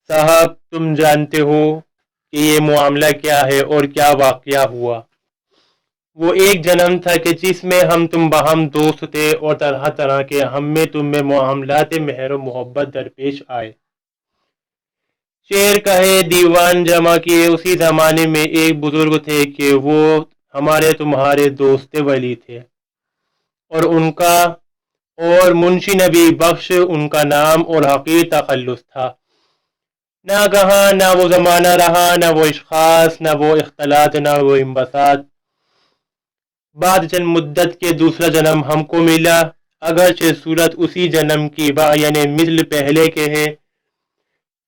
صاحب تم جانتے ہو کہ یہ معاملہ کیا ہے اور کیا واقعہ ہوا۔ وہ ایک جنم تھا کہ جس میں ہم تم باہم دوست تھے اور طرح طرح کے ہم میں تم میں معاملات مہر و محبت درپیش آئے۔ شعر کہے دیوان جمع کیے اسی زمانے میں ایک بزرگ تھے کہ وہ ہمارے تمہارے دوست ولی تھے اور منشی نبی بخش ان کا نام اور حقیر تخلص تھا۔ نہ کہاں نہ وہ زمانہ رہا، نہ وہ اشخاص، نہ وہ اختلاط، نہ وہ انبساط۔ بعد چند مدت کے دوسرا جنم ہم کو ملا، اگرچہ صورت اسی جنم کی یعنی مثل پہلے کے ہے۔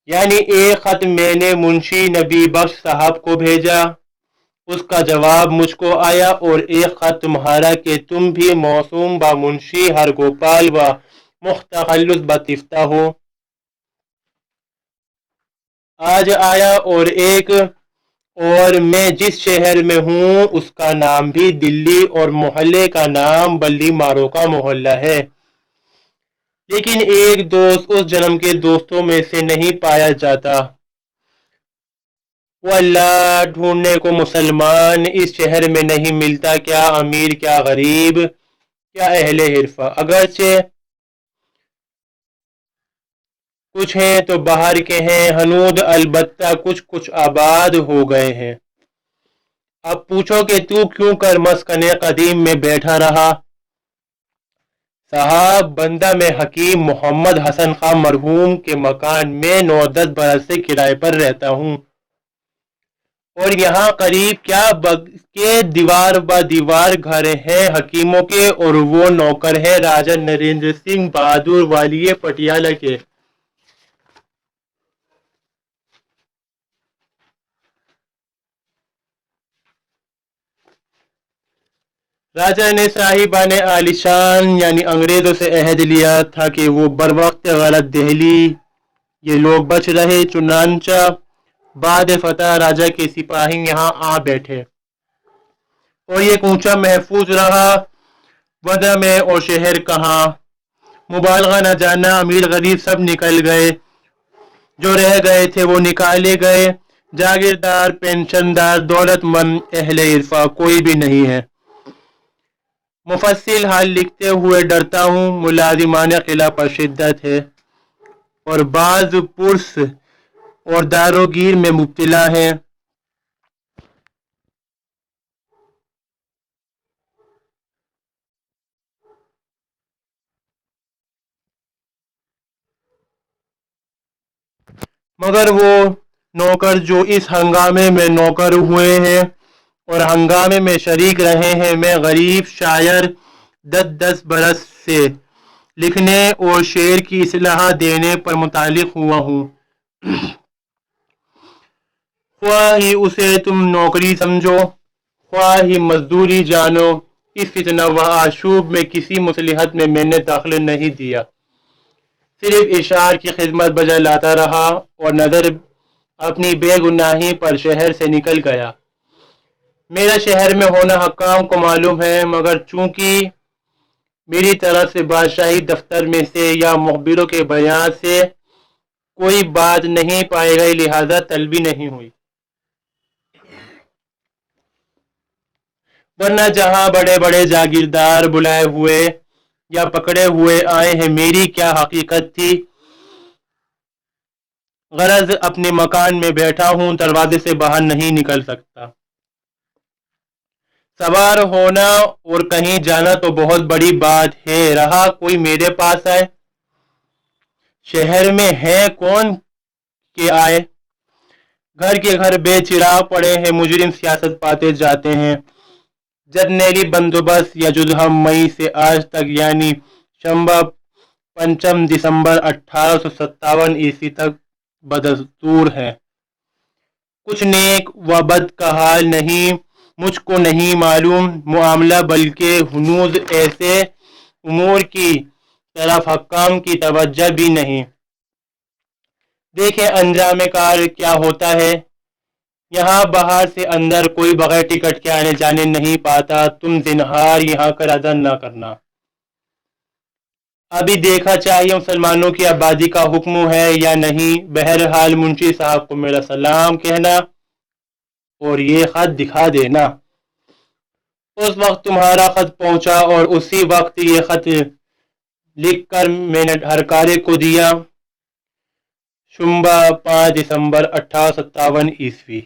یعنی ایک خط میں نے منشی نبی بخش صاحب کو بھیجا، اس کا جواب مجھ کو آیا، اور ایک خط تمہارا کہ تم بھی موسوم با منشی ہر گوپال و مختخلص بتفتہ ہو، آج آیا، اور میں جس شہر میں ہوں اس کا نام بھی دلی اور محلے کا نام بلی مارو کا محلہ ہے، لیکن ایک دوست اس جنم کے دوستوں میں سے نہیں پایا جاتا۔ وہ اللہ ڈھونڈنے کو مسلمان اس شہر میں نہیں ملتا، کیا امیر کیا غریب کیا اہل حرفہ، اگرچہ کچھ ہیں تو باہر کے ہیں ہنود، البتہ کچھ آباد ہو گئے ہیں۔ اب پوچھو کہ تو کیوں کر مسکن قدیم میں بیٹھا رہا؟ صاحب بندہ میں حکیم محمد حسن خان مرحوم کے مکان میں 9-10 برس سے کرائے پر رہتا ہوں، اور یہاں قریب کیا کے دیوار با دیوار گھر ہیں حکیموں کے، اور وہ نوکر ہیں راجہ نریندر سنگھ بہادر والی پٹیالہ کے۔ راجہ نے صاحبان عالی شان یعنی انگریزوں سے عہد لیا تھا کہ وہ بروقت غلط دہلی یہ لوگ بچ رہے، چنانچہ بعد فتح راجہ کے سپاہی یہاں آ بیٹھے اور یہ کوچہ محفوظ رہا، ورنہ میں اور شہر کہاں، مبالغہ نہ جانا، امیر غریب سب نکل گئے، جو رہ گئے تھے وہ نکالے گئے، جاگیردار پینشندار دولت مند اہل عرفہ کوئی بھی نہیں ہے۔ مفصل حال لکھتے ہوئے ڈرتا ہوں، ملازمان قلعہ پر شدت ہے اور بعض پرس اور داروگیر میں مبتلا ہیں۔ مگر وہ نوکر جو اس ہنگامے میں نوکر ہوئے ہیں اور ہنگامے میں شریک رہے ہیں، میں غریب شاعر 10 برس سے لکھنے اور شعر کی اصلاح دینے پر متعلق ہوا ہوں۔ خواہ ہی اسے تم نوکری سمجھو، خواہ ہی مزدوری جانو، اس فتنہ و آشوب میں کسی مصلحت میں نے دخل نہیں دیا، صرف اشعار کی خدمت بجا لاتا رہا اور نظر اپنی بے گناہی پر شہر سے نکل گیا۔ میرا شہر میں ہونا حکام کو معلوم ہے، مگر چونکہ میری طرف سے بادشاہی دفتر میں سے یا مخبروں کے بیان سے کوئی بات نہیں پائی گئی، لہذا طلبی نہیں ہوئی، ورنہ جہاں بڑے بڑے جاگیردار بلائے ہوئے یا پکڑے ہوئے آئے ہیں، میری کیا حقیقت تھی؟ غرض اپنے مکان میں بیٹھا ہوں، دروازے سے باہر نہیں نکل سکتا۔ سوار ہونا اور کہیں جانا تو بہت بڑی بات ہے، رہا کوئی میرے پاس آئے، شہر میں ہے کون کہ آئے؟ گھر کے گھر بے چراغ پڑے ہیں، مجرم سیاست پاتے جاتے ہیں، جرنیلی بندوبست یا جزہم مئی سے آج تک یعنی شنبہ 5 دسمبر 1857 تک بدستور ہے۔ کچھ نیک و بد کا حال نہیں مجھ کو نہیں معلوم معاملہ، بلکہ ہنوز ایسے امور کی طرف حکام کی توجہ بھی نہیں۔ دیکھیں انجام کار کیا ہوتا ہے، یہاں باہر سے اندر کوئی بغیر ٹکٹ کے آنے جانے نہیں پاتا، تم زنہار یہاں کا ادا نہ کرنا۔ ابھی دیکھا چاہیے مسلمانوں کی آبادی کا حکم ہے یا نہیں. بہرحال منشی صاحب کو میرا سلام کہنا اور یہ خط دکھا دینا. اس وقت تمہارا خط پہنچا اور اسی وقت یہ خط لکھ کر میں نے ہرکارے کو دیا. شنبہ 5 دسمبر 1857 عیسوی.